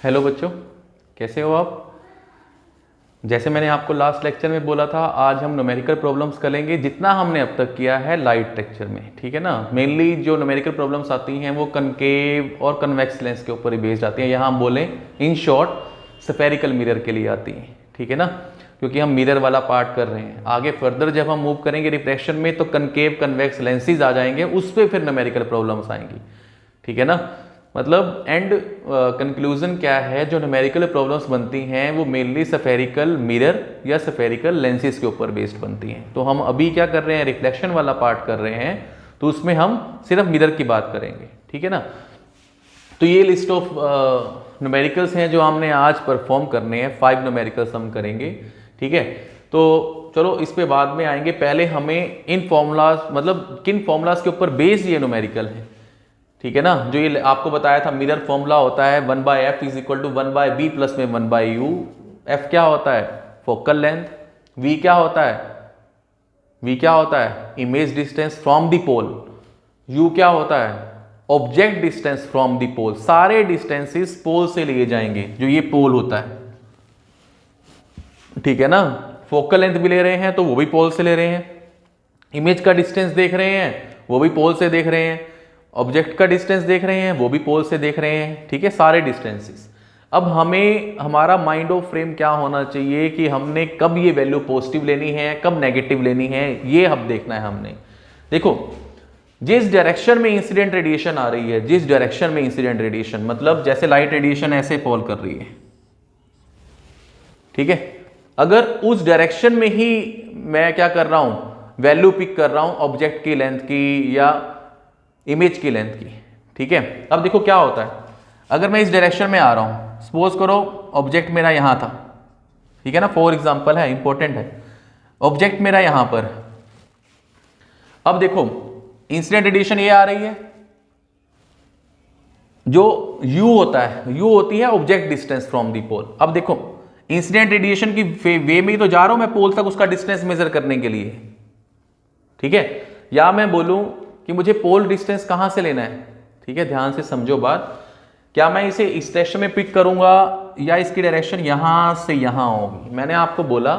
Hello बच्चों, कैसे हो आप। जैसे मैंने आपको लास्ट लेक्चर में बोला था, आज हम न्यूमेरिकल प्रॉब्लम्स करेंगे जितना हमने अब तक किया है लाइट लेक्चर में, ठीक है ना। मेनली जो न्यूमेरिकल प्रॉब्लम्स आती हैं वो कनकेव और कन्वेक्स लेंस के ऊपर ही बेस्ड आती हैं, यहाँ हम बोलें इन शॉर्ट स्फेरिकल मिरर के लिए आती हैं, ठीक है ना, क्योंकि हम मिरर वाला पार्ट कर रहे हैं। आगे फर्दर जब हम मूव करेंगे रिफ्रैक्शन में तो कनकेव कन्वेक्स लेंसेज आ जाएंगे, उस पर फिर न्यूमेरिकल प्रॉब्लम्स आएंगी, ठीक है ना। मतलब एंड कंक्लूजन क्या है, जो न्यूमेरिकल प्रॉब्लम्स बनती हैं वो मेनली स्फेरिकल मिरर या स्फेरिकल लेंसेज के ऊपर बेस्ड बनती हैं। तो हम अभी क्या कर रहे हैं, रिफ्लेक्शन वाला पार्ट कर रहे हैं, तो उसमें हम सिर्फ मिरर की बात करेंगे, ठीक है ना। तो ये लिस्ट ऑफ न्यूमेरिकल्स हैं जो हमने आज परफॉर्म करने हैं, 5 न्यूमेरिकल्स हम करेंगे, ठीक है। तो चलो इस पे बाद में आएंगे, पहले हमें इन फॉर्मूलाज मतलब किन फॉर्मूलाज के ऊपर बेस्ड ये न्यूमेरिकल है, ठीक है ना। जो ये आपको बताया था मिरर फॉर्मूला होता है 1/f is equal to 1/b plus में 1/u। f क्या होता है, फोकल लेंथ। v क्या होता है, v क्या होता है, image distance from the pole. u क्या होता है, object distance from the pole. सारे डिस्टेंसेस पोल से लिए जाएंगे, जो ये पोल होता है, ठीक है ना। फोकल लेंथ भी ले रहे हैं तो वो भी पोल से ले रहे हैं, इमेज का डिस्टेंस देख रहे हैं वो भी पोल से देख रहे हैं, ऑब्जेक्ट का डिस्टेंस देख रहे हैं वो भी पोल से देख रहे हैं, ठीक है, सारे डिस्टेंसेस। अब हमें हमारा माइंड ऑफ फ्रेम क्या होना चाहिए कि हमने कब ये वैल्यू पॉजिटिव लेनी है, कब नेगेटिव लेनी है, ये अब देखना है हमने। देखो, जिस डायरेक्शन में इंसिडेंट रेडिएशन आ रही है, जिस डायरेक्शन में इंसिडेंट रेडिएशन मतलब जैसे लाइट रेडिएशन ऐसे फॉल कर रही है, ठीक है, अगर उस डायरेक्शन में ही मैं क्या कर रहा हूं, वैल्यू पिक कर रहा हूं ऑब्जेक्ट की लेंथ की या इमेज की लेंथ की, ठीक है। अब देखो क्या होता है, अगर मैं इस डायरेक्शन में आ रहा हूं, सपोज करो ऑब्जेक्ट मेरा यहां था, ठीक है ना, फॉर एग्जांपल है, इंपॉर्टेंट है, ऑब्जेक्ट मेरा यहां पर। अब देखो इंसिडेंट रेडिएशन ये आ रही है, जो u होता है, u होती है ऑब्जेक्ट डिस्टेंस फ्रॉम द पोल। अब देखो इंसिडेंट रेडिएशन की वे में ही तो जा रहा हूं मैं पोल तक उसका डिस्टेंस मेजर करने के लिए, ठीक है। या मैं बोलूं कि मुझे पोल डिस्टेंस कहां से लेना है, ठीक है, ध्यान से समझो बात। क्या मैं इसे इस डायरेक्शन में पिक करूंगा या इसकी डायरेक्शन यहां से यहां होगी। मैंने आपको बोला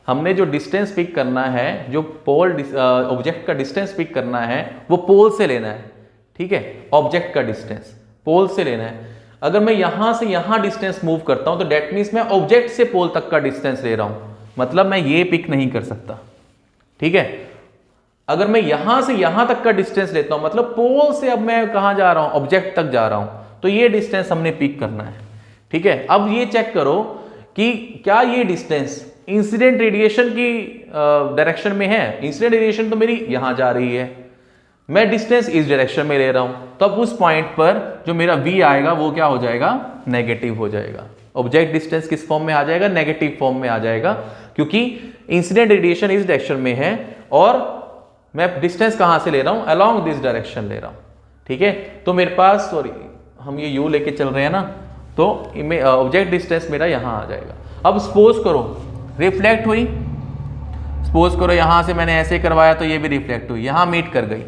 हमने जो डिस्टेंस पिक करना है, जो पोल ऑब्जेक्ट का डिस्टेंस पिक करना है वो पोल से लेना है, ठीक है, ऑब्जेक्ट का डिस्टेंस पोल से लेना है। अगर मैं यहां से यहां डिस्टेंस मूव करता हूं तो डेट मीन्स मैं ऑब्जेक्ट से पोल तक का डिस्टेंस ले रहा हूं, मतलब मैं ये पिक नहीं कर सकता, ठीक है। अगर मैं यहां से यहां तक का डिस्टेंस लेता हूं मतलब पोल से अब मैं कहां जा रहा हूं, ऑब्जेक्ट तक जा रहा हूं, तो ये डिस्टेंस हमने पिक करना है, ठीक है। अब ये चेक करो कि क्या ये डिस्टेंस इंसिडेंट रेडिएशन की डायरेक्शन में है। इंसिडेंट रेडिएशन तो मेरी यहां जा रही है, मैं डिस्टेंस इस डायरेक्शन में ले रहा हूं, तब उस पॉइंट पर जो मेरा v आएगा वो क्या हो जाएगा, नेगेटिव हो जाएगा। ऑब्जेक्ट डिस्टेंस किस फॉर्म में आ जाएगा, नेगेटिव फॉर्म में आ जाएगा, क्योंकि इंसिडेंट रेडिएशन इस डायरेक्शन में है और मैं डिस्टेंस कहां से ले रहा हूं, अलोंग दिस डायरेक्शन ले रहा हूं, ठीक है। तो मेरे पास, सॉरी हम ये u लेके चल रहे हैं ना, तो ऑब्जेक्ट डिस्टेंस मेरा यहां आ जाएगा। अब सपोज करो रिफ्लेक्ट हुई, सपोज करो यहां से मैंने ऐसे करवाया तो ये भी रिफ्लेक्ट हुई, यहां मीट कर गई।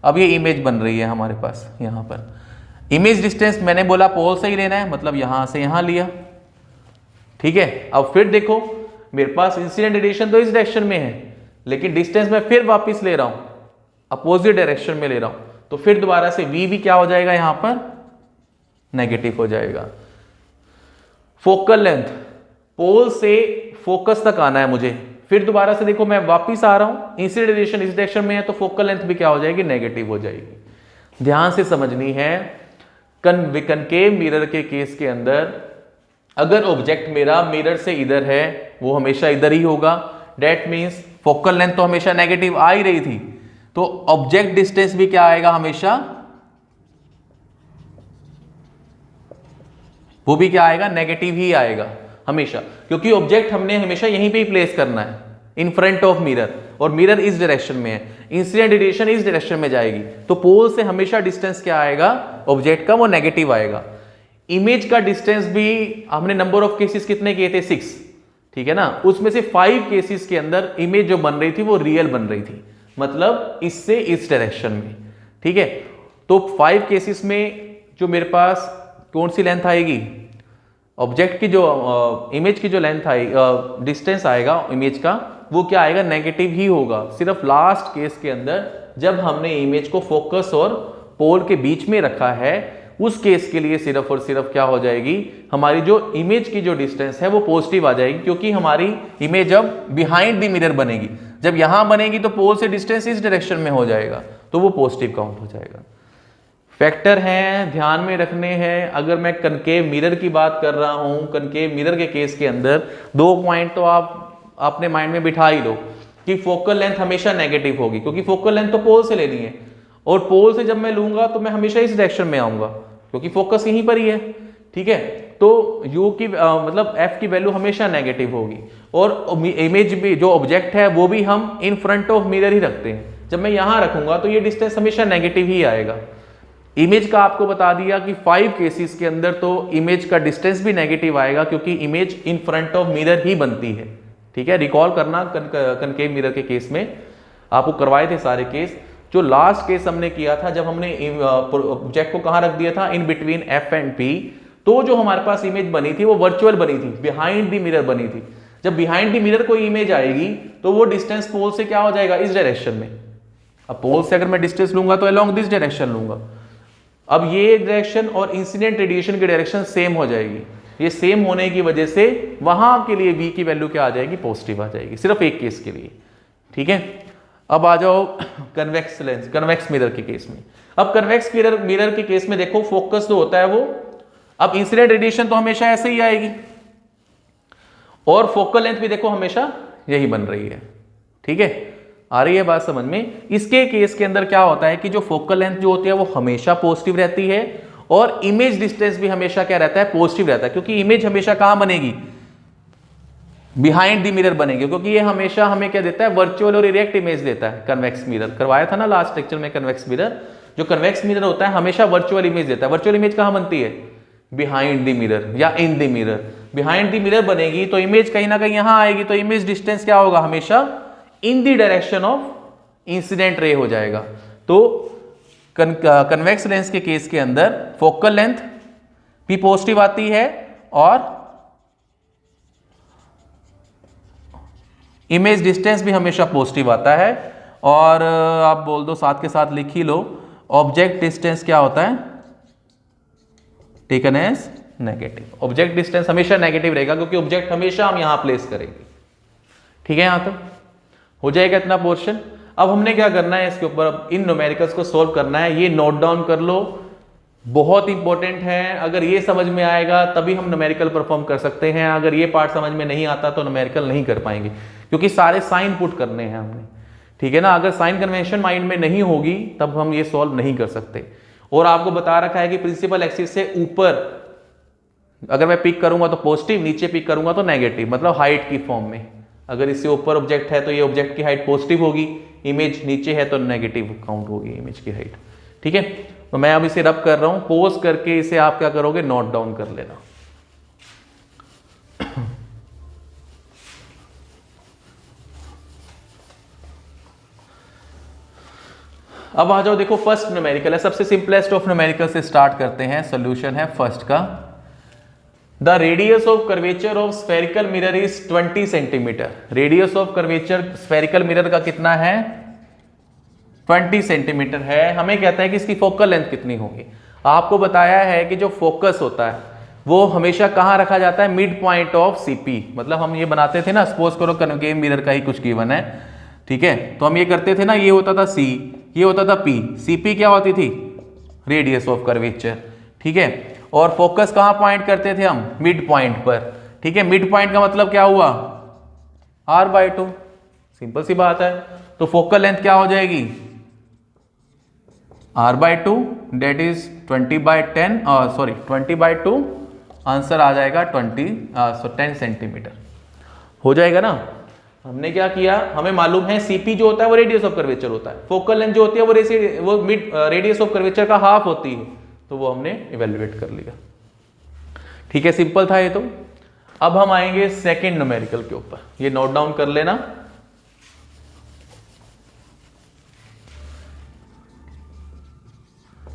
अब ये इमेज बन रही है हमारे पास, यहां पर इमेज डिस्टेंस मैंने बोला पोल से ही लेना है, मतलब यहां से यहां लिया, ठीक है। अब फिर देखो मेरे पास इंसिडेंट रेडिएशन तो इस डायरेक्शन में है, लेकिन डिस्टेंस मैं फिर वापस ले रहा हूं, अपोजिट डायरेक्शन में ले रहा हूं, तो फिर दोबारा से v भी क्या हो जाएगा, यहां पर नेगेटिव हो जाएगा। फोकल लेंथ, पोल से फोकस तक आना है मुझे, फिर दोबारा से देखो मैं वापस आ रहा हूं, इंसिडेंट रेडिएशन इस डायरेक्शन में है तो फोकल लेंथ भी क्या हो जाएगी, नेगेटिव हो जाएगी। ध्यान से समझनी है, कनकेव मिरर के केस के अंदर अगर ऑब्जेक्ट मेरा मिरर से इधर है वो हमेशा इधर ही होगा, डेट मीन्स फोकल लेंथ तो हमेशा नेगेटिव आ ही रही थी, तो ऑब्जेक्ट डिस्टेंस भी क्या आएगा, हमेशा वो भी क्या आएगा, नेगेटिव ही आएगा हमेशा, क्योंकि ऑब्जेक्ट हमने हमेशा यहीं पे ही प्लेस करना है इन फ्रंट ऑफ मिरर, और मिरर इस डायरेक्शन में है, इंसिडेंट रेडिएशन इस डायरेक्शन में जाएगी, तो पोल से हमेशा डिस्टेंस क्या आएगा ऑब्जेक्ट का, वो नेगेटिव आएगा। इमेज का डिस्टेंस भी हमने नंबर ऑफ केसेस कितने किए थे, 6, ठीक है ना, उसमें से 5 केसेस के अंदर इमेज जो बन रही थी वो रियल बन रही थी, मतलब इससे इस डायरेक्शन में, ठीक है। तो 5 केसेस में जो मेरे पास कौन सी लेंथ आएगी, ऑब्जेक्ट की जो इमेज की जो लेंथ आएगी, डिस्टेंस आएगा इमेज का, वो क्या आएगा, नेगेटिव ही होगा। सिर्फ लास्ट केस के अंदर जब हमने इमेज को फोकस और पोल के बीच में रखा है, उस केस के लिए सिर्फ और सिर्फ क्या हो जाएगी, हमारी जो इमेज की जो डिस्टेंस है वो पॉजिटिव आ जाएगी, क्योंकि हमारी इमेज अब बिहाइंड द मिरर बनेगी। जब यहां बनेगी तो पोल से डिस्टेंस इस डायरेक्शन में हो जाएगा, तो वो पॉजिटिव काउंट हो जाएगा। फैक्टर हैं, ध्यान में रखने हैं। अगर मैं कनकेव मिरर की बात कर रहा हूं, कनकेव मिरर के केस के अंदर 2 पॉइंट तो आप अपने माइंड में बिठा ही लो कि फोकल लेंथ हमेशा नेगेटिव होगी, क्योंकि फोकल लेंथ तो पोल से लेनी है, और पोल से जब मैं लूंगा तो मैं हमेशा इस डायरेक्शन में आऊंगा, क्योंकि फोकस यहीं पर ही है। ठीक है, तो u की मतलब f की वैल्यू हमेशा नेगेटिव होगी, और इमेज भी जो ऑब्जेक्ट है वो भी हम इन फ्रंट ऑफ मिरर ही रखते हैं। जब मैं यहां रखूंगा तो ये डिस्टेंस हमेशा नेगेटिव ही आएगा। इमेज का आपको बता दिया कि 5 केसेस के अंदर तो इमेज का डिस्टेंस भी नेगेटिव आएगा, क्योंकि image in front of mirror ही बनती है। ठीक है, रिकॉल करना कनकेव मिरर के केस में आपको करवाए थे सारे केस। जो लास्ट केस हमने किया था, जब हमने ऑब्जेक्ट को कहां रख दिया था, in between f and p, तो जो हमारे पास इमेज बनी थी वो वर्चुअल बनी थी, बिहाइंड द मिरर बनी थी। जब बिहाइंड द मिरर कोई इमेज आएगी तो वो डिस्टेंस पोल से क्या हो जाएगा, इस डायरेक्शन में। अब पोल से अगर मैं डिस्टेंस लूंगा तो अलोंग दिस डायरेक्शन लूंगा। अब ये डायरेक्शन और इंसिडेंट रेडिएशन की डायरेक्शन सेम हो जाएगी। ये सेम होने की वजह से वहां के लिए v की वैल्यू क्या आ जाएगी, पॉजिटिव आ जाएगी, सिर्फ एक केस के लिए। ठीक है, अब आ जाओ कन्वेक्स लेंस, कन्वेक्स मिरर के केस में। अब कन्वेक्स मिरर के केस में देखो, फोकस जो होता है वो, अब इंसिडेंट रेडिएशन तो हमेशा ऐसे ही आएगी, और फोकल लेंथ भी देखो हमेशा यही बन रही है। ठीक है, आ रही है बात समझ में। इसके केस के अंदर क्या होता है कि जो फोकल लेंथ जो होती है वो हमेशा पॉजिटिव रहती है, और इमेज डिस्टेंस भी हमेशा क्या रहता है, पॉजिटिव रहता है, क्योंकि इमेज हमेशा कहां बनेगी, बिहाइंड द मिरर बनेगी, क्योंकि ये हमेशा हमें क्या देता है, वर्चुअल और इरेक्ट इमेज देता है। कन्वेक्स मिरर करवाया था ना लास्ट लेक्चर में, कन्वेक्स मिरर। जो कन्वेक्स मिरर होता है हमेशा वर्चुअल इमेज देता है। वर्चुअल इमेज कहां बनती है, बिहाइंड द मिरर या in the mirror. Behind the mirror बनेगी तो इमेज कहीं ना कहीं यहां आएगी, तो इमेज डिस्टेंस क्या होगा, हमेशा in the direction of incident ray हो जाएगा। तो कन्वेक्स लेंस के केस के अंदर फोकल लेंथ भी पॉजिटिव आती है, और इमेज डिस्टेंस भी हमेशा पॉजिटिव आता है। और आप बोल दो, साथ के साथ लिख ही लो, ऑब्जेक्ट डिस्टेंस क्या होता है, taken as negative. Object distance हमेशा नेगेटिव रहेगा, क्योंकि ऑब्जेक्ट हमेशा हम यहां प्लेस करेंगे। ठीक है, यहां तक हो जाएगा इतना पोर्शन। अब हमने क्या करना है, इसके ऊपर अब इन न्यूमेरिकल्स को सोल्व करना है। ये नोट डाउन कर लो, बहुत इंपॉर्टेंट है। अगर ये समझ में आएगा तभी हम न्यूमेरिकल परफॉर्म कर सकते हैं। अगर ये पार्ट समझ में नहीं आता तो न्यूमेरिकल नहीं कर पाएंगे, क्योंकि सारे साइन पुट करने हैं हमने। ठीक है ना, अगर साइन कन्वेंशन माइंड में नहीं होगी तब हम ये सॉल्व नहीं कर सकते। और आपको बता रखा है कि प्रिंसिपल एक्सिस से ऊपर अगर मैं पिक करूंगा तो पॉजिटिव, नीचे पिक करूंगा तो नेगेटिव, मतलब हाइट की फॉर्म में। अगर इससे ऊपर ऑब्जेक्ट है तो ये ऑब्जेक्ट की हाइट पॉजिटिव होगी, इमेज नीचे है तो नेगेटिव काउंट होगी इमेज की हाइट। ठीक है, तो मैं अब इसे रब कर रहा हूं, पॉज करके इसे आप क्या करोगे, नोट डाउन कर लेना। अब आ जाओ, देखो फर्स्ट न्यूमेरिकल है, सबसे सिंपलेस्ट ऑफ न्यूमेरिकल से स्टार्ट करते हैं। सॉल्यूशन है फर्स्ट का, the radius of curvature of spherical mirror is 20 centimetre. Radius of curvature spherical mirror का कितना है, 20 सेंटीमीटर है। हमें कहता है कि इसकी फोकल लेंथ कितनी होगी। आपको बताया है कि जो फोकस होता है वो हमेशा कहां रखा जाता है, मिड पॉइंट ऑफ सीपी। मतलब हम ये बनाते थे ना, सपोज करो कनकेव मिरर का ही कुछ गिवन है, ठीक है, तो हम ये करते थे ना, ये होता था सी, ये होता था पी। सीपी क्या होती थी, रेडियस ऑफ कर्वेचर। ठीक है, और फोकस कहां पॉइंट करते थे हम, मिड पॉइंट पर। ठीक है, मिड पॉइंट का मतलब क्या हुआ, r/2। सिंपल सी बात है। तो फोकल लेंथ क्या हो जाएगी, r/2, that is 20/10, sorry 20/2, answer आ जाएगा 10 सेंटीमीटर हो जाएगा ना। हमने क्या किया, हमें मालूम है सीपी जो होता है वो रेडियस ऑफ कर्वेचर होता है, फोकल लेंथ जो होती है वो मिड रेडियस ऑफ कर्वेचर का हाफ होती है, तो वो हमने इवेल्युएट कर लिया। ठीक है, सिंपल था ये तो। अब हम आएंगे सेकंड न्यूमेरिकल के ऊपर, ये नोट डाउन कर लेना।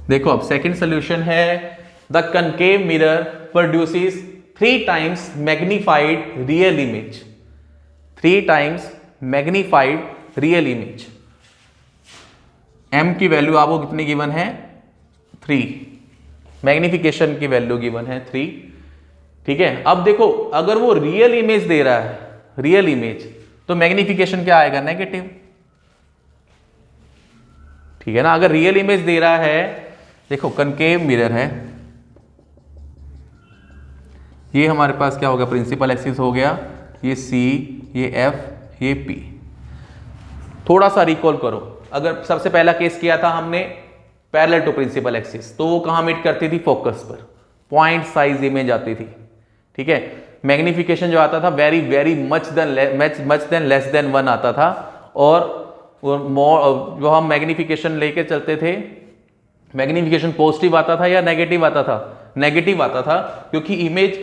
देखो अब सेकंड सॉल्यूशन है, the concave mirror produces 3 times magnified real image, 3 times magnified real image. m की वैल्यू आपको कितनी गिवन है? 3। मैग्निफिकेशन की वैल्यू गिवन है 3। ठीक है, अब देखो अगर वो रियल इमेज दे रहा है, रियल इमेज, तो मैग्निफिकेशन क्या आएगा? नेगेटिव। ठीक है ना, अगर रियल इमेज दे रहा है, देखो कनकेव मिरर है, ये हमारे पास क्या हो गया? प्रिंसिपल एक्सिस हो गया, ये C, ये F, ये P। थोड़ा सा रिकॉल करो, अगर सबसे पहला केस किया था हमने पैरेलल टू प्रिंसिपल एक्सिस, तो वो कहां मीट करती थी? फोकस पर, पॉइंट साइज इमेज आती थी। ठीक है, मैग्निफिकेशन जो आता था very very much than less than 1 आता था, और जो हम मैग्निफिकेशन लेके चलते थे, मैग्निफिकेशन पॉजिटिव आता था या नेगेटिव आता था? नेगेटिव आता था, क्योंकि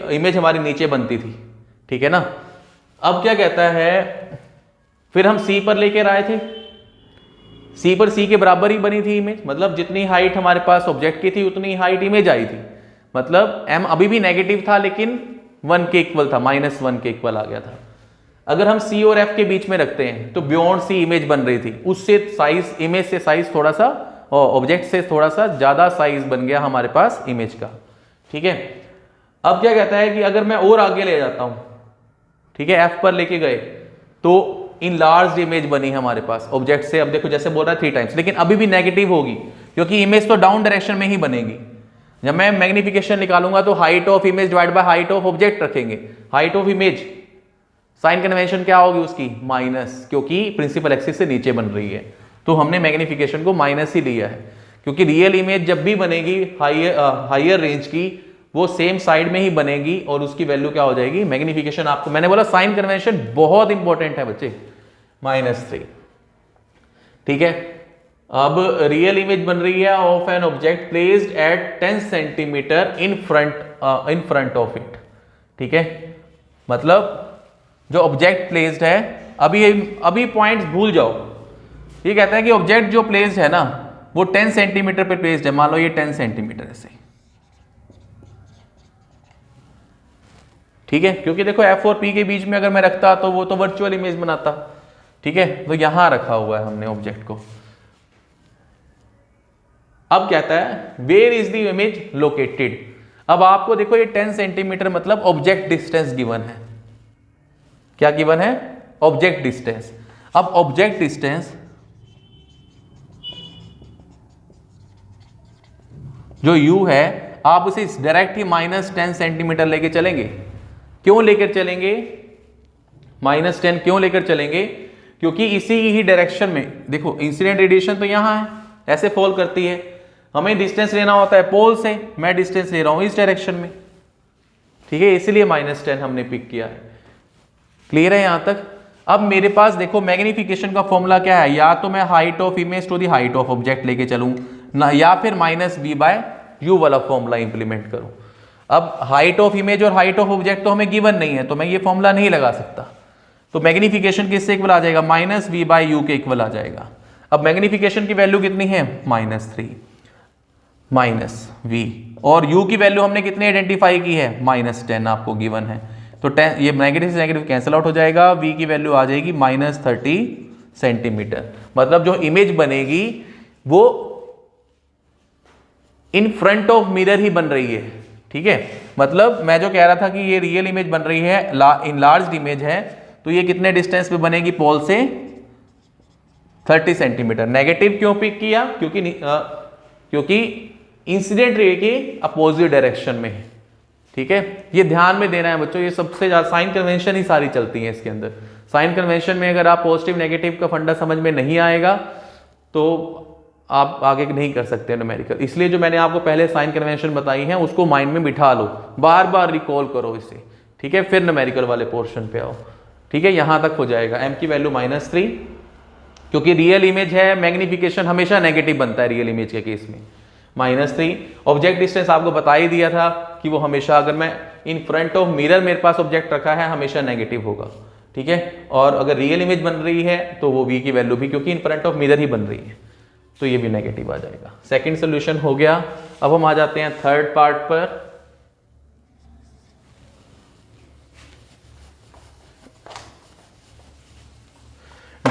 इमेज हमारी नीचे बनती थी। ठीक है ना, अब क्या कहता है, फिर हम C पर लेकर आए थे, C पर C के बराबर ही बनी थी इमेज, मतलब जितनी हाइट हमारे पास ऑब्जेक्ट की थी उतनी हाइट इमेज आई थी। मतलब m अभी भी नेगेटिव था लेकिन 1 के इक्वल था, -1 के इक्वल आ गया था। अगर हम C और F के बीच में रखते हैं तो बियॉन्ड C इमेज बन रही थी, उससे साइज, इमेज से साइज थोड़ा सा, और ऑब्जेक्ट से थोड़ा सा ज्यादा साइज बन गया हमारे पास इमेज का। ठीक है, अब क्या कहता है कि अगर मैं और आगे ले जाता हूं, ठीक है, F पर लेके गए तो इन लार्ज इमेज बनी हमारे पास ऑब्जेक्ट से। अब देखो जैसे बोल रहा है 3 टाइम्स, लेकिन अभी भी नेगेटिव होगी, क्योंकि इमेज तो डाउन डायरेक्शन में ही बनेगी। जब मैं मैग्निफिकेशन निकालूंगा तो height of image divide by height of object रखेंगे। Height of image, sign convention क्या होगी उसकी? माइनस, क्योंकि प्रिंसिपल एक्सिस से नीचे बन रही है, तो हमने मैग्निफिकेशन को माइनस ही लिया है, क्योंकि रियल इमेज जब भी बनेगी हायर रेंज की, वो सेम साइड में ही बनेगी, और उसकी वैल्यू क्या हो जाएगी? मैग्निफिकेशन। आपको मैंने बोला साइन कन्वेंशन बहुत इंपॉर्टेंट है बच्चे, -3। ठीक है, अब रियल इमेज बन रही है of an object placed at 10 centimetre in front of it. ठीक है, मतलब जो ऑब्जेक्ट प्लेस्ड है, अभी पॉइंट्स भूल जाओ, ये कहता है कि ऑब्जेक्ट जो प्लेस्ड है ना वो 10 सेंटीमीटर पे प्लेस्ड है। मान लो ये 10 सेंटीमीटर ऐसे, ठीक है, क्योंकि देखो F और P के बीच में अगर मैं रखता तो वो तो वर्चुअल इमेज बनाता। ठीक है, तो यहां रखा हुआ है हमने ऑब्जेक्ट को। अब कहता है where is the image located. अब आपको देखो ये 10 सेंटीमीटर मतलब ऑब्जेक्ट डिस्टेंस गिवन है। क्या गिवन है? Object distance. अब ऑब्जेक्ट डिस्टेंस जो u है, आप उसे डायरेक्ट ही -10 सेंटीमीटर लेके चलेंगे। क्यों लेकर चलेंगे -10? क्यों लेकर चलेंगे? क्योंकि इसी ही डायरेक्शन में देखो इंसिडेंट रेडिएशन तो यहां है, ऐसे फॉल करती है, हमें डिस्टेंस लेना होता है पोल से, मैं डिस्टेंस ले रहा हूं इस डायरेक्शन में। ठीक है, इसलिए -10 हमने पिक किया है। क्लियर है यहां तक? अब मेरे पास देखो मैग्निफिकेशन का फॉर्मूला क्या है, या तो मैं height of image to the height of object लेके चलूं ना, या फिर -v/u वाला फॉर्मूला इंप्लीमेंट करूं। अब हाइट ऑफ इमेज और हाइट ऑफ ऑब्जेक्ट तो हमें गिवन नहीं है, तो मैं ये फॉर्मूला नहीं लगा सकता। तो मैग्निफिकेशन किससे इक्वल आ जाएगा? -v/u के इक्वल आ जाएगा। अब मैग्निफिकेशन की वैल्यू कितनी है? -3 -v, और u की वैल्यू हमने कितनी आइडेंटिफाई की है? -10 आपको गिवन है। तो 10, ये नेगेटिव से नेगेटिव कैंसिल आउट हो जाएगा, v की वैल्यू आ जाएगी -30 सेंटीमीटर। मतलब जो इमेज बनेगी वो इन फ्रंट ऑफ मिरर ही बन रही है। ठीक है, मतलब मैं जो कह रहा था कि ये रियल इमेज बन रही है, इन लार्ज इमेज है, तो ये कितने डिस्टेंस पे बनेगी पोल से? 30 सेंटीमीटर। नेगेटिव क्यों पिक किया? क्योंकि इंसिडेंट रे के अपोजिट डायरेक्शन में है। ठीक है, ये ध्यान में देना है बच्चों, ये सबसे ज्यादा साइन कन्वेंशन ही सारी चलती है इसके अंदर। साइन कन्वेंशन में अगर आप पॉजिटिव नेगेटिव का फंडा समझ में नहीं आएगा तो आप आगे नहीं कर सकते न्यूमेरिकल। इसलिए जो मैंने आपको पहले साइन कन्वेंशन बताई है उसको माइंड में बिठा लो, बार बार रिकॉल करो इसे। ठीक है, फिर न्यूमेरिकल वाले पोर्शन पे आओ। ठीक है, यहां तक हो जाएगा। m की वैल्यू -3, क्योंकि रियल इमेज है, मैग्निफिकेशन हमेशा नेगेटिव बनता है रियल इमेज के केस में। -3 ऑब्जेक्ट डिस्टेंस आपको बता ही दिया था कि वो हमेशा, अगर मैं इन फ्रंट ऑफ मिरर मेरे पास ऑब्जेक्ट रखा है, हमेशा नेगेटिव होगा। ठीक है, और अगर रियल इमेज बन रही है तो वो v की वैल्यू भी, क्योंकि इन फ्रंट ऑफ मिरर ही बन रही है, तो ये भी नेगेटिव आ जाएगा। सेकंड सोल्यूशन हो गया। अब हम आ जाते हैं थर्ड पार्ट पर।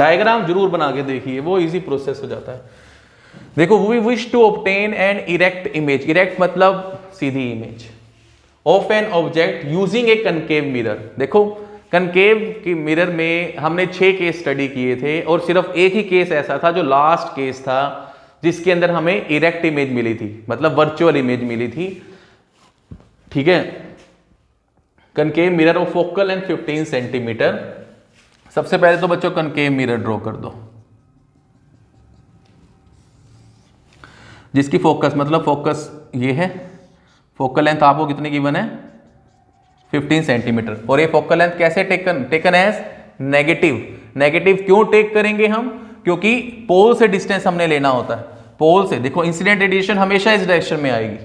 डायग्राम जरूर बना के देखिए, वो इजी प्रोसेस हो जाता है। देखो, we wish to obtain an erect image, erect मतलब सीधी image, of an object using a concave mirror. देखो, कनकेव की मिरर में हमने 6 केस स्टडी किए थे और सिर्फ एक ही केस ऐसा था जो लास्ट केस था जिसके अंदर हमें इरेक्ट इमेज मिली थी, मतलब वर्चुअल इमेज मिली थी। ठीक है, concave mirror of focal length 15 centimetre. सबसे पहले तो बच्चों कनकेव मिरर ड्रॉ कर दो, जिसकी फोकस मतलब फोकस ये है, फोकल लेंथ आपको कितनी गिवन है 15 सेंटीमीटर। और ये फोकल लेंथ कैसे टेकन एज नेगेटिव। नेगेटिव क्यों टेक करेंगे हम, क्योंकि पोल से डिस्टेंस हमने लेना होता है। पोल से देखो, इंसिडेंट रेडिएशन हमेशा इस डायरेक्शन में आएगी,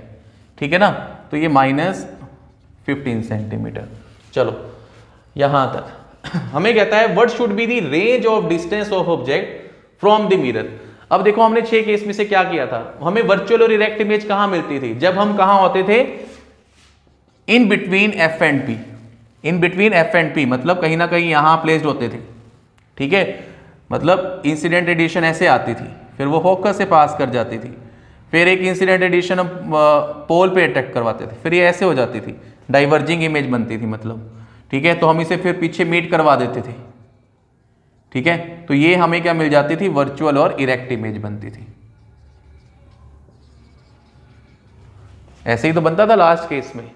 ठीक है ना, तो ये -15 सेंटीमीटर। चलो यहां तक हमें कहता है what should be the range of distance of object from the mirror. अब देखो, हमने 6 केस में से क्या किया था, हमें वर्चुअल और इरेक्ट इमेज कहां मिलती थी, जब हम कहां होते थे, इन between F and P. In between F and P मतलब कहीं ना कहीं यहां प्लेस्ड होते थे। ठीक है, मतलब इंसिडेंट रेडिएशन ऐसे आती थी, फिर वो फोकस से पास कर जाती थी, फिर एक इंसिडेंट रेडिएशन पोल पे अटैक करवाते थे, फिर ये ऐसे हो जाती थी, डाइवर्जिंग इमेज बनती थी मतलब। ठीक है, तो हम इसे फिर पीछे मीट करवा देते थे। ठीक है, तो ये हमें क्या मिल जाती थी, वर्चुअल और इरेक्ट इमेज बनती थी। ऐसे ही तो बनता था लास्ट केस में।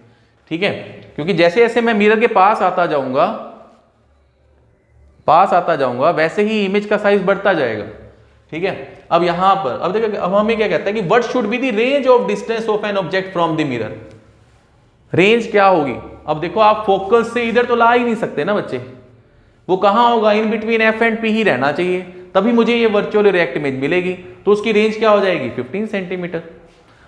ठीक है, क्योंकि जैसे जैसे मैं मिरर के पास आता जाऊंगा वैसे ही इमेज का साइज बढ़ता जाएगा। ठीक है, अब यहां पर अब देखो, अब हमें क्या कहता है कि what should be the range of distance of an object from the mirror. Range क्या होगी, अब देखो आप फोकस से इधर तो ला ही नहीं सकते ना बच्चे, वो कहां होगा, in between F and P ही रहना चाहिए, तभी मुझे ये वर्चुअल इरेक्ट इमेज मिलेगी। तो उसकी रेंज क्या हो जाएगी 15 सेंटीमीटर।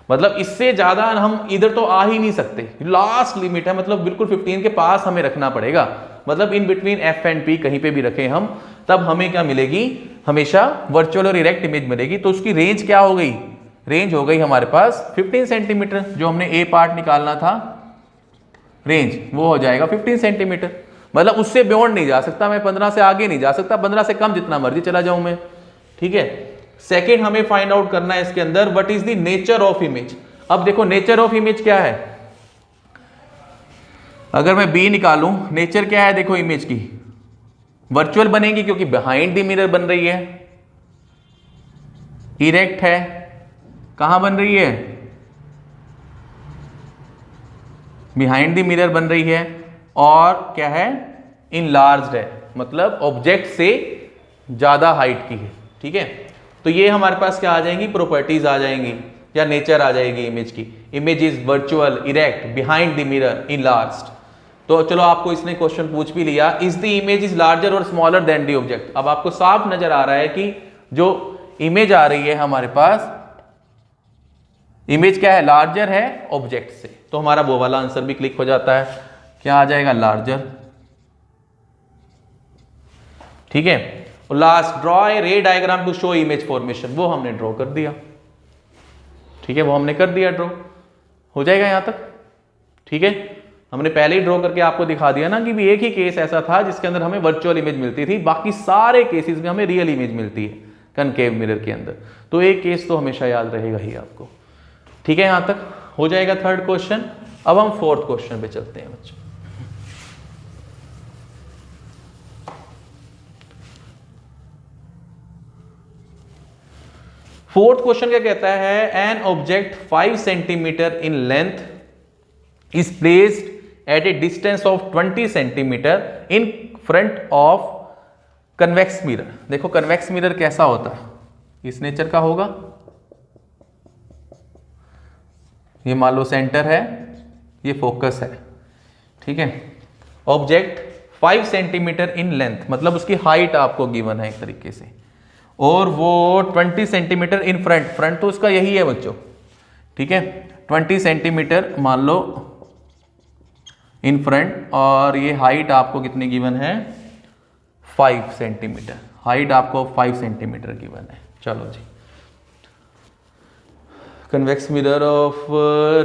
मतलब इससे ज्यादा हम इधर तो आ ही नहीं सकते, लास्ट लिमिट है, मतलब बिल्कुल 15 के पास हमें रखना पड़ेगा। मतलब इन बिटवीन एफ एंड पी कहीं पे भी रखें हम, तब हमें क्या मिलेगी, हमेशा वर्चुअल और इरेक्ट इमेज मिलेगी। तो उसकी रेंज क्या हो गई, रेंज हो गई हमारे पास 15 सेंटीमीटर। जो हमने ए पार्ट निकालना था रेंज, वो हो जाएगा 15 सेंटीमीटर। मतलब उससे बियॉन्ड नहीं जा सकता मैं, 15 से आगे नहीं जा सकता, 15 से कम जितना मर्जी चला जाऊं मैं। ठीक है, सेकेंड हमें फाइंड आउट करना है इसके अंदर what is the nature of image. अब देखो नेचर ऑफ इमेज क्या है, अगर मैं बी निकालूं, नेचर क्या है, देखो इमेज की वर्चुअल बनेगी क्योंकि बिहाइंड द मिरर बन रही है, इरेक्ट है, कहां बन रही है, बिहाइंड द मिरर बन रही है, और क्या है, इनलार्ज्ड है, मतलब ऑब्जेक्ट से ज्यादा हाइट की है। ठीक है, तो ये हमारे पास क्या आ जाएंगी, प्रॉपर्टीज आ जाएंगी या नेचर आ जाएगी इमेज की। Image is virtual, erect, behind the mirror, enlarged. तो चलो आपको इसने क्वेश्चन पूछ भी लिया, is the image is larger और स्मॉलर देन द ऑब्जेक्ट। अब आपको साफ नजर आ रहा है कि जो इमेज आ रही है हमारे पास, इमेज क्या है, लार्जर है ऑब्जेक्ट से, तो हमारा वो वाला आंसर भी क्लिक हो जाता है। क्या आ जाएगा, लार्जर। ठीक है, और last draw a ray diagram to show image formation, वो हमने ड्रॉ कर दिया। ठीक है, वो हमने कर दिया ड्रॉ, हो जाएगा यहां तक। ठीक है, हमने पहले ही ड्रॉ करके आपको दिखा दिया ना कि भी एक ही केस ऐसा था जिसके अंदर हमें वर्चुअल इमेज मिलती थी, बाकी सारे केसेस में हमें रियल इमेज मिलती है कनकेव मिरर के अंदर। तो एक केस तो हमेशा याद रहेगा ही आपको। ठीक है, यहां तक हो जाएगा थर्ड क्वेश्चन। अब हम फोर्थ क्वेश्चन पे चलते हैं बच्चों। फोर्थ क्वेश्चन क्या कहता है, an object 5 centimetre in length is placed at A distance of 20 centimetre in front of convex mirror. देखो कन्वेक्स मिरर कैसा होता है, इस नेचर का होगा। ये मान लो सेंटर है, ये फोकस है। ठीक है, ऑब्जेक्ट 5 सेंटीमीटर इन लेंथ, मतलब उसकी हाइट आपको गिवन है एक तरीके से, और वो 20 सेंटीमीटर इन फ्रंट, फ्रंट तो उसका यही है बच्चों। ठीक है, 20 सेंटीमीटर मान लो इन फ्रंट, और ये हाइट आपको कितनी गिवन है, 5 सेंटीमीटर। हाइट आपको 5 सेंटीमीटर गिवन है। चलो जी, convex mirror of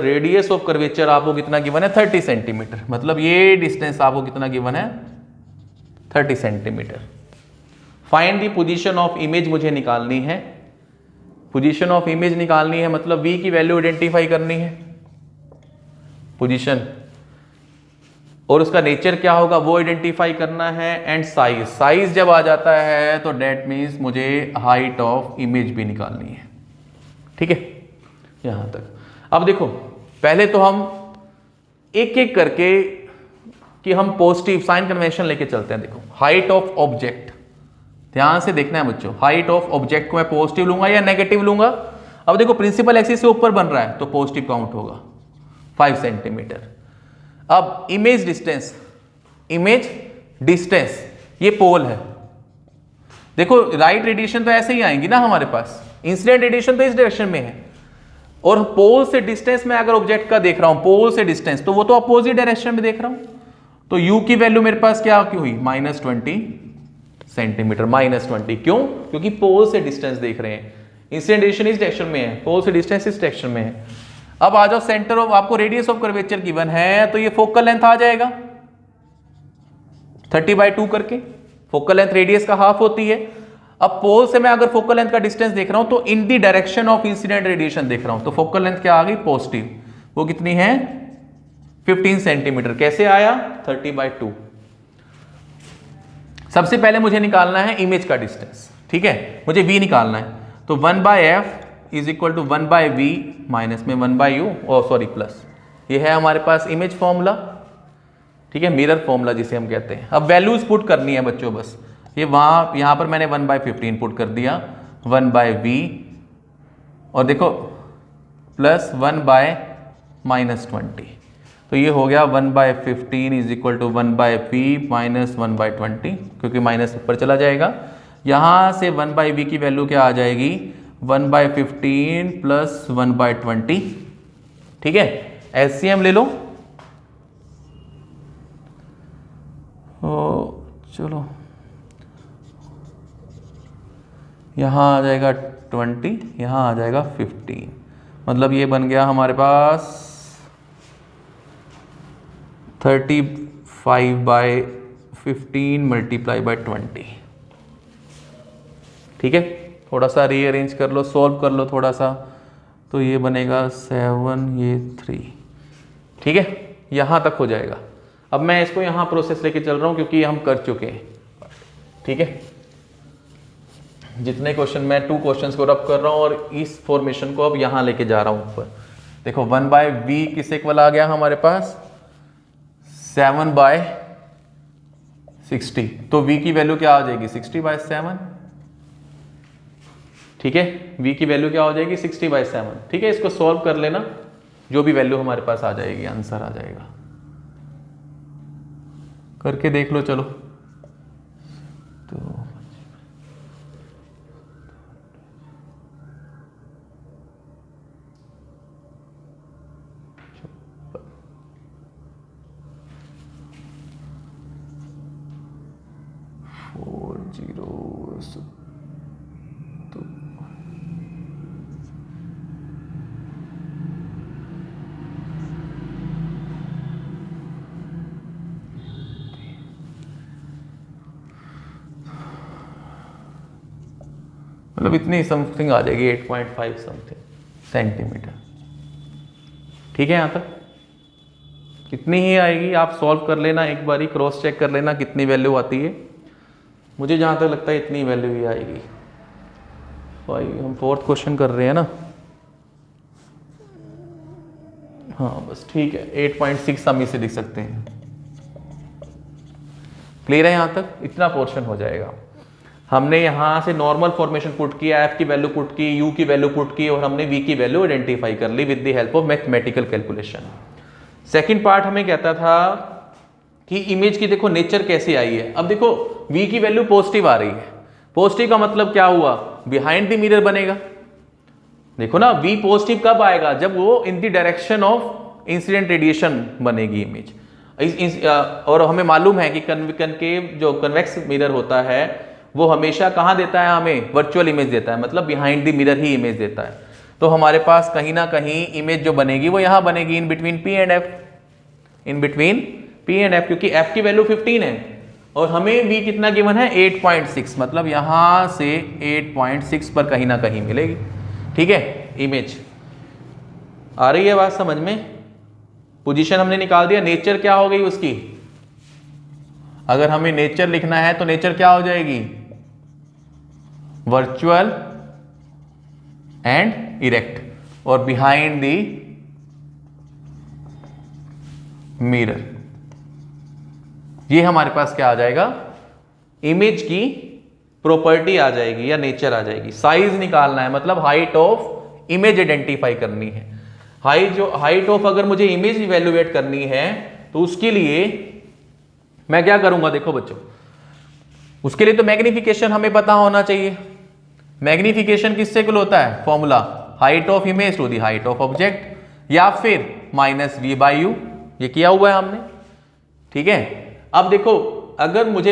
radius of curvature आपको कितना गिवन है, 30 सेंटीमीटर। मतलब ये डिस्टेंस आपको कितना गिवन है, 30 centimetre. Find the position of image मुझे निकालनी है, पोजीशन ऑफ इमेज निकालनी है मतलब v की वैल्यू आइडेंटिफाई करनी है, पोजीशन, और उसका नेचर क्या होगा वो आइडेंटिफाई करना है, एंड साइज, साइज जब आ जाता है तो डेट मीन्स मुझे हाइट ऑफ इमेज भी निकालनी है। ठीक है, यहां तक। अब देखो पहले तो हम एक एक करके कि हम पॉजिटिव साइन कन्वेंशन लेके चलते हैं। देखो हाइट ऑफ ऑब्जेक्ट, ध्यान से देखना है बच्चों, हाइट ऑफ ऑब्जेक्ट को मैं पॉजिटिव लूंगा या नेगेटिव लूंगा। अब देखो प्रिंसिपल एक्सिस से ऊपर बन रहा है तो पॉजिटिव काउंट होगा 5 सेंटीमीटर। अब इमेज डिस्टेंस, इमेज डिस्टेंस ये पोल है। देखो राइट रेडिएशन तो ऐसे ही आएंगी ना हमारे पास, इंसिडेंट रेडिएशन तो इस डायरेक्शन में है, और पोल से डिस्टेंस में अगर ऑब्जेक्ट का देख रहा हूं, पोल से डिस्टेंस, तो वो तो अपोजिट डायरेक्शन में देख रहा हूं। तो u की वैल्यू मेरे पास क्या की हुई, -20 सेंटीमीटर, -20। क्यों? क्योंकि पोल से डिस्टेंस देख रहे हैं, इंसिडेंट रेडिएशन इस डायरेक्शन में है, पोल से डिस्टेंस इस डायरेक्शन में है। अब आ जाओ सेंटर ऑफ, आपको रेडियस ऑफ कर्वेचर गिवन है तो ये फोकल लेंथ आ जाएगा 30/2 करके, फोकल लेंथ रेडियस का हाफ होती है। अब पोल से मैं अगर फोकल लेंथ का डिस्टेंस देख रहा हूं तो in the direction of incident radiation देख रहा हूं, तो फोकल लेंथ क्या आ गई, पॉजिटिव। वो कितनी है, 15 सेंटीमीटर। कैसे आया, 30/2। सबसे पहले मुझे निकालना है इमेज का डिस्टेंस, ठीक है, मुझे v निकालना है। तो 1/f is equal to 1/v minus में 1/u, और सॉरी प्लस, ये है हमारे पास इमेज फॉर्मूला, ठीक है, मिरर फॉर्मूला जिसे हम कहते हैं। अब वैल्यूज पुट करनी है बच्चों, बस ये वहां यहां पर मैंने 1/15 पुट कर दिया, 1/v, और देखो प्लस 1/-20, तो ये हो गया 1/15 is equal to 1/v minus 1/20, क्योंकि माइनस ऊपर चला जाएगा। यहां से 1/v की वैल्यू क्या आ जाएगी, 1/15 प्लस 1/20, ठीक है। एलसीएम ले लो, चलो यहाँ आ जाएगा 20, यहाँ आ जाएगा 15, मतलब ये बन गया हमारे पास 35/15 मल्टीप्लाई बाय 20, ठीक है। थोड़ा सा रीअरेंज कर लो, सॉल्व कर लो थोड़ा सा, तो ये बनेगा 7, ये 3, ठीक है, यहाँ तक हो जाएगा। अब मैं इसको यहाँ प्रोसेस लेके चल रहा हूँ क्योंकि हम कर चुके हैं, ठीक है। जितने क्वेश्चन, मैं 2 क्वेश्चंस को रब कर रहा हूँ और इस फॉर्मेशन को अब यहाँ लेके जा रहा हूँ ऊपर। देखो 1/v किस इक्वल आ गया हमारे पास, 7/60, तो v की वैल्यू क्या आ जाएगी, 60/7, ठीक है। v की वैल्यू क्या हो जाएगी, 60/7, ठीक है। इसको सॉल्व कर लेना, जो भी वैल्यू हमारे पास आ जाएगी, आंसर आ जाएगा। करके देख लो, चलो। तो मतलब इतनी समथिंग आ जाएगी, 8.5 समथिंग सेंटीमीटर, ठीक है। यहाँ तक इतनी ही आएगी, आप सॉल्व कर लेना, एक बारी क्रॉस चेक कर लेना कितनी वैल्यू आती है। मुझे जहाँ तक लगता है इतनी वैल्यू ही आएगी। भाई हम 4th क्वेश्चन कर रहे हैं ना, हाँ बस ठीक है, 8.6 हम इसे लिख सकते हैं। क्लियर है, यहाँ तक इतना पोर्शन हो जाएगा। हमने यहाँ से नॉर्मल फॉर्मेशन पुट किया, एफ की वैल्यू पुट की, यू की वैल्यू पुट की, और हमने वी की वैल्यू आइडेंटिफाई कर ली with the help of mathematical calculation. Second part हमें कहता था कि इमेज की देखो नेचर कैसे आई है। अब देखो वी की वैल्यू पॉजिटिव आ रही है, पॉजिटिव का मतलब क्या हुआ, बिहाइंड द मिरर बनेगा। देखो ना, वी पॉजिटिव कब आएगा, जब वो in the direction of incident radiation बनेगी इमेज। और हमें मालूम है कि कनकेव जो कन्वेक्स मिरर होता है वो हमेशा कहाँ देता है, हमें वर्चुअल इमेज देता है, मतलब behind the mirror he image देता है। तो हमारे पास कहीं ना कहीं इमेज जो बनेगी वो यहाँ बनेगी, in between P and F, in between P and F, क्योंकि F की वैल्यू 15 है और हमें v कितना गिवन है 8.6, मतलब यहां से 8.6 पर कहीं ना कहीं मिलेगी। ठीक है, इमेज आ रही है बात समझ में। पोजीशन हमने निकाल दिया, नेचर क्या हो गई उसकी, अगर हमें नेचर लिखना है तो नेचर क्या हो जाएगी, वर्चुअल एंड इरेक्ट, और बिहाइंड दी मिरर। ये हमारे पास क्या आ जाएगा, इमेज की प्रॉपर्टी आ जाएगी या नेचर आ जाएगी। साइज निकालना है, मतलब हाइट ऑफ इमेज आइडेंटिफाई करनी है। हाइट ऑफ अगर मुझे इमेज इवेल्युएट करनी है तो उसके लिए मैं क्या करूंगा, देखो बच्चों, उसके लिए तो मैग्निफिकेशन हमें पता होना चाहिए। मैग्निफिकेशन किससे इक्वल होता है, formula height of image to the height of object, या फिर -v/u, ये किया हुआ है हमने। ठीक है, अब देखो अगर मुझे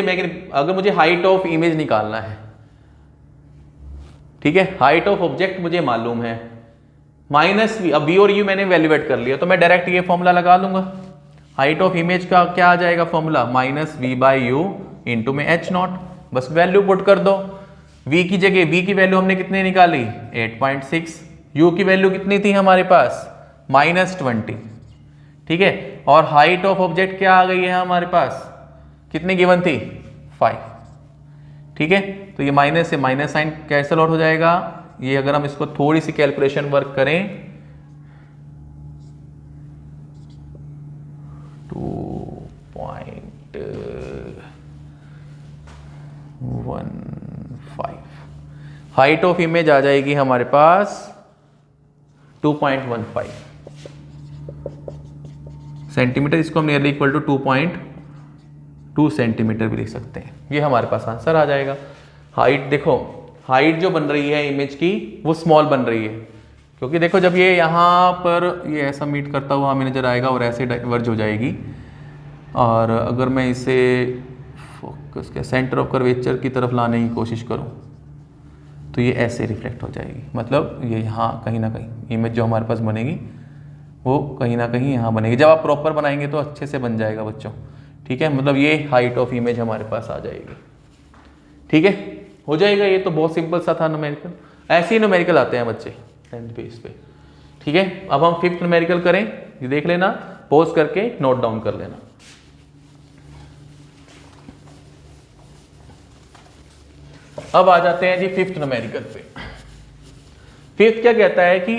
हाइट ऑफ इमेज निकालना है, ठीक है, हाइट ऑफ ऑब्जेक्ट मुझे मालूम है, -v, अब v और u मैंने वैल्यूएट कर लिया, तो मैं डायरेक्ट ये फॉर्मूला लगा लूंगा। हाइट ऑफ इमेज का क्या आ जाएगा फॉर्मूला, -v/u इंटू में h0, बस वैल्यू पुट कर दो। v की जगह v की वैल्यू हमने कितनी निकाली 8.6, u की वैल्यू कितनी थी हमारे पास -20। ठीक है, और हाइट ऑफ ऑब्जेक्ट क्या आ गई है हमारे पास, कितनी गिवन थी 5। ठीक है, तो ये माइनस से माइनस साइन कैंसल आउट हो जाएगा। ये अगर हम इसको थोड़ी सी कैलकुलेशन वर्क करें, 2.15, हाइट ऑफ इमेज आ जाएगी हमारे पास 2.15 सेंटीमीटर। इसको हम नियरली इक्वल टू 2.2 सेंटीमीटर भी लिख सकते हैं। ये हमारे पास आंसर आ जाएगा। हाइट देखो, हाइट जो बन रही है इमेज की वो स्मॉल बन रही है, क्योंकि देखो जब ये यहाँ पर ये ऐसा मीट करता हुआ हमें नजर आएगा और ऐसे डाइवर्ज हो जाएगी, और अगर मैं इसे फोकस के सेंटर ऑफ कर्वेचर की तरफ लाने की कोशिश करूँ तो ये ऐसे रिफ्लेक्ट हो जाएगी, मतलब ये यहाँ कहीं ना कहीं इमेज जो हमारे पास बनेगी वो कहीं ना कहीं यहाँ बनेगी। जब आप प्रॉपर बनाएंगे तो अच्छे से बन जाएगा बच्चों। ठीक है, मतलब ये हाइट ऑफ इमेज हमारे पास आ जाएगी। ठीक है, हो जाएगा। ये तो बहुत सिंपल सा था न्यूमेरिकल, ऐसे ही न्यूमेरिकल आते हैं बच्चे 10th बेस पे। ठीक है, अब हम 5th न्यूमेरिकल करें, ये देख लेना, पॉज करके नोट डाउन कर लेना। अब आ जाते हैं जी 5th न्यूमेरिकल पे। 5th क्या कहता है कि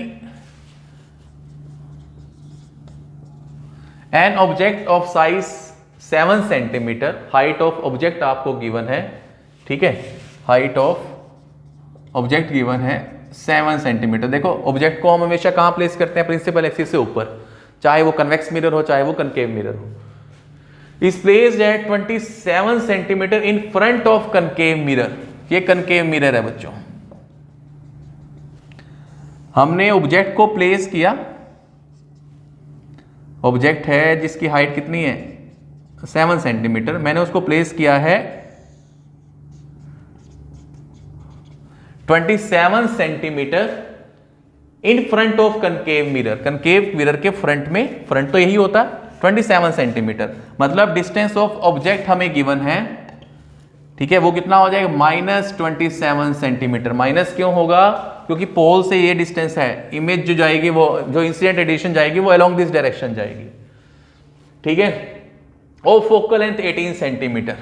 an object of size 7 centimetre, height of object आपको गिवन है। ठीक है, हाइट ऑफ ऑब्जेक्ट गिवन है 7 सेंटीमीटर। देखो ऑब्जेक्ट को हम हमेशा कहां प्लेस करते हैं, प्रिंसिपल एक्सिस से ऊपर, चाहे वो कन्वेक्स मिरर हो चाहे वो कनकेव मिरर हो। Is placed at 27 centimetre in front of concave mirror. ये कनकेव मिरर है बच्चों। हमने ऑब्जेक्ट को प्लेस किया, ऑब्जेक्ट है जिसकी हाइट कितनी है 7 सेंटीमीटर, मैंने उसको प्लेस किया है 27 centimetre in front of concave mirror. Concave mirror के फ्रंट में, फ्रंट तो यही होता है 27 सेंटीमीटर, मतलब डिस्टेंस ऑफ ऑब्जेक्ट हमें गिवन है। ठीक है, वो कितना हो जाएगा -27 सेंटीमीटर। माइनस क्यों होगा, क्योंकि पोल से ये डिस्टेंस है, इमेज जो जाएगी वो जो इंसिडेंट रेडिएशन जाएगी वो अलोंग दिस डायरेक्शन जाएगी। ठीक है, और फोकल लेंथ 18 सेंटीमीटर।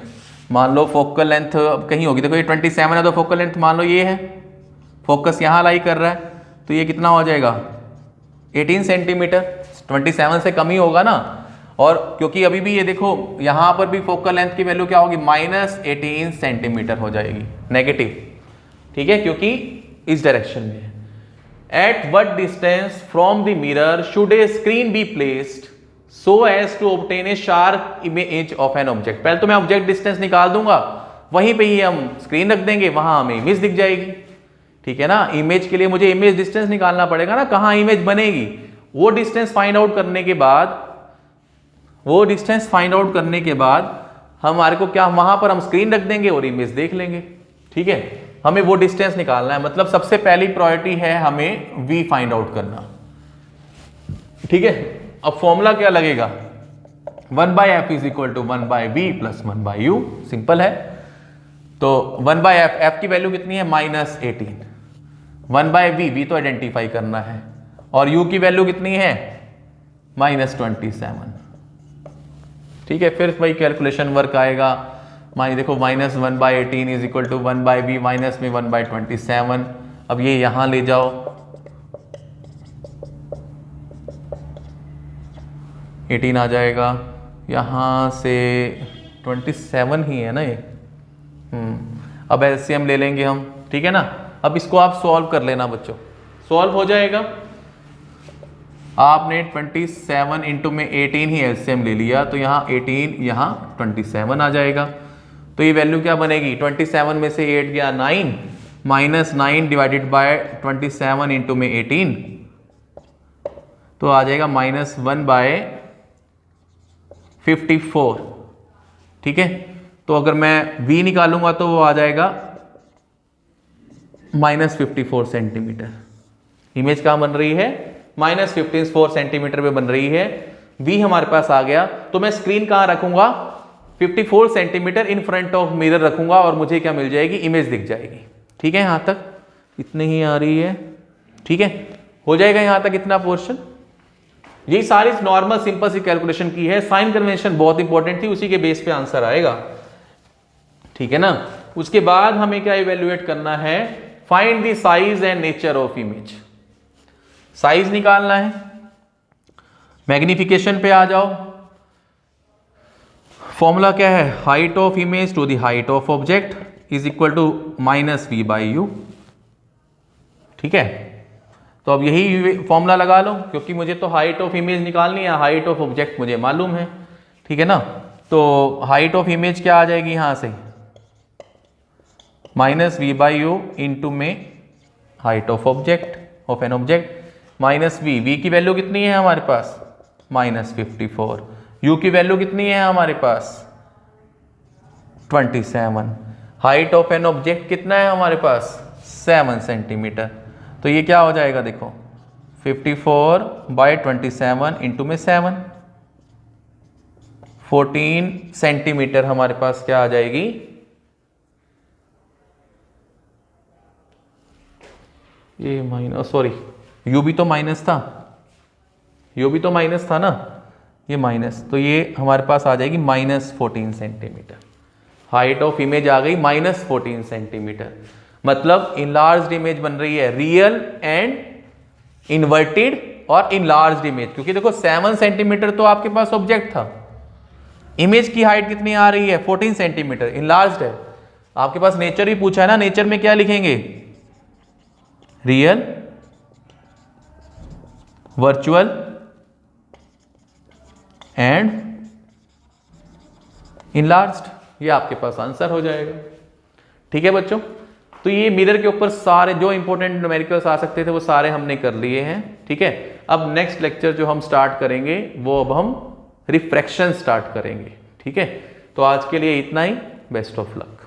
मान लो फोकल लेंथ कहीं होगी, देखो ये 27 है तो फोकल लेंथ मान लो ये है, फोकस यहाँ लाई कर रहा है, तो ये कितना हो जाएगा 18 सेंटीमीटर। 27 से कम ही होगा ना, और क्योंकि अभी भी ये देखो यहाँ पर भी फोकल लेंथ की वैल्यू क्या होगी -18 सेंटीमीटर हो जाएगी, नेगेटिव। ठीक है, क्योंकि इस डायरेक्शन में है। At what distance from the mirror should a screen be placed so as to obtain a sharp image of an object. पहले तो मैं ऑब्जेक्ट डिस्टेंस निकाल दूंगा, वहीं पे ही हम स्क्रीन रख देंगे, वहां हमें इमेज दिख जाएगी। ठीक है ना, इमेज के लिए मुझे इमेज डिस्टेंस निकालना पड़ेगा ना, कहां इमेज बनेगी। वो डिस्टेंस फाइंड आउट करने के बाद हमारे को क्या, वहां पर हम स्क्रीन रख देंगे और इमेज देख लेंगे। ठीक है, हमें वो डिस्टेंस निकालना है, मतलब सबसे पहली प्रायोरिटी है हमें v फाइंड आउट करना। ठीक है, अब फॉर्मूला क्या लगेगा, 1/f is equal to 1/v plus 1/u, simple है। तो 1/f, f की वैल्यू कितनी है -18, 1/v, v तो आइडेंटिफाई करना है, और u की वैल्यू कितनी है -27। ठीक है, फिर वही कैलकुलेशन वर्क आएगा। देखो -1/18 is equal to 1/v minus में 1/27। अब ये यहां ले जाओ, 18 आ जाएगा, यहां से 27 ही है ना ये। अब एलसीएम ले लेंगे हम, ठीक है ना। अब इसको आप सॉल्व कर लेना बच्चों, सॉल्व हो जाएगा। आपने 27 इंटू में 18 ही एलसीएम ले लिया, तो यहाँ 18, यहाँ 27 आ जाएगा। तो ये वैल्यू क्या बनेगी, 27 में से 8 गया 9, -9 डिवाइडेड बाय 27 इंटू में 18, तो आ जाएगा -1/54। ठीक है, तो अगर मैं v निकालूंगा तो वो आ जाएगा -54 सेंटीमीटर। इमेज कहाँ बन रही है, -54 सेंटीमीटर पे बन रही है। v हमारे पास आ गया, तो मैं स्क्रीन कहाँ रखूंगा, 54 centimetre in front of mirror रखूंगा, और मुझे क्या मिल जाएगी, इमेज दिख जाएगी। ठीक है, यहां तक इतनी ही आ रही है। ठीक है, हो जाएगा यहां तक इतना पोर्शन। यही सारी नॉर्मल सिंपल सी कैलकुलेशन की है। साइन कन्वेंशन बहुत इंपॉर्टेंट थी, उसी के बेस पे आंसर आएगा। ठीक है ना। उसके बाद हमें क्या इवेल्युएट करना है, find the size and nature of image. Size निकालना है, मैग्निफिकेशन पे आ जाओ। फॉर्मूला क्या है, height of image to the height of object is equal to -v/u। ठीक है, तो अब यही फॉर्मूला लगा लो, क्योंकि मुझे तो हाइट ऑफ इमेज निकालनी है, हाइट ऑफ ऑब्जेक्ट मुझे मालूम है। ठीक है ना, तो हाइट ऑफ इमेज क्या आ जाएगी यहां से, -v/u इंटू में height of object, of an object, -v की वैल्यू कितनी है हमारे पास -54, u की वैल्यू कितनी है हमारे पास 27, हाइट ऑफ एन ऑब्जेक्ट कितना है हमारे पास 7 सेंटीमीटर। तो ये क्या हो जाएगा, देखो 54/27 इंटू में 7, 14 सेंटीमीटर हमारे पास क्या आ जाएगी, ये माइनस, सॉरी u भी तो माइनस था, u भी तो माइनस था ना, ये माइनस, तो ये हमारे पास आ जाएगी -14 सेंटीमीटर। हाइट ऑफ इमेज आ गई -14 सेंटीमीटर। मतलब इनलार्ज्ड इमेज बन रही है, रियल एंड इन्वर्टेड और इनलार्ज्ड इमेज। क्योंकि देखो 7 सेंटीमीटर तो आपके पास ऑब्जेक्ट था, इमेज की हाइट कितनी आ रही है 14 सेंटीमीटर, इनलार्ज्ड है। आपके पास नेचर ही पूछा है ना, नेचर में क्या लिखेंगे, रियल, वर्चुअल एंड इनलार्ज्ड, ये आपके पास आंसर हो जाएगा। ठीक है बच्चों, तो ये मिरर के ऊपर सारे जो इंपॉर्टेंट न्यूमेरिकल्स आ सकते थे वो सारे हमने कर लिए हैं। ठीक है, अब नेक्स्ट लेक्चर जो हम स्टार्ट करेंगे वो अब हम रिफ्रैक्शन स्टार्ट करेंगे। ठीक है, तो आज के लिए इतना ही, बेस्ट ऑफ लक।